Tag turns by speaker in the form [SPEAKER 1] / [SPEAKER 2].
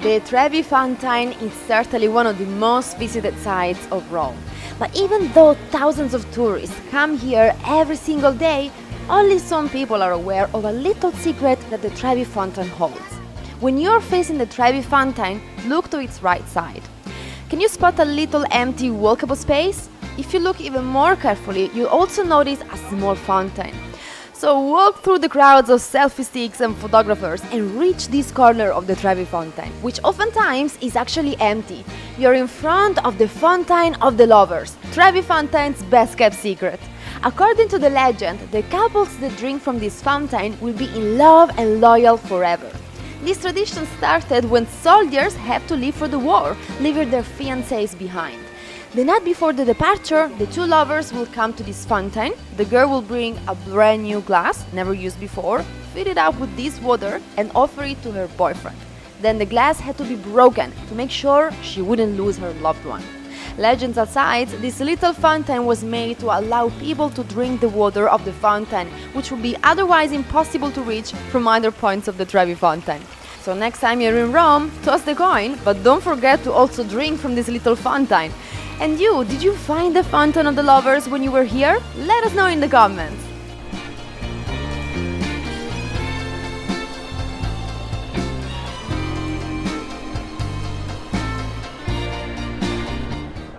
[SPEAKER 1] The Trevi Fountain is certainly one of the most visited sites of Rome. But even though thousands of tourists come here every single day, only some people are aware of a little secret that the Trevi Fountain holds. When you're facing the Trevi Fountain, look to its right side. Can you spot a little empty walkable space? If you look even more carefully, you'll also notice a small fountain. So walk through the crowds of selfie sticks and photographers and reach this corner of the Trevi Fountain, which oftentimes is actually empty. You're in front of the Fountain of the Lovers, Trevi Fountain's best-kept secret. According to the legend, the couples that drink from this fountain will be in love and loyal forever. This tradition started when soldiers had to leave for the war, leaving their fiancés behind. The night before the departure, the two lovers will come to this fountain. The girl will bring a brand new glass, never used before, fill it up with this water and offer it to her boyfriend. Then the glass had to be broken to make sure she wouldn't lose her loved one. Legends aside, this little fountain was made to allow people to drink the water of the fountain, which would be otherwise impossible to reach from other points of the Trevi Fountain. So next time you're in Rome, toss the coin, but don't forget to also drink from this little fountain. And you, did you find the Fountain of the Lovers when you were here? Let us know in the comments!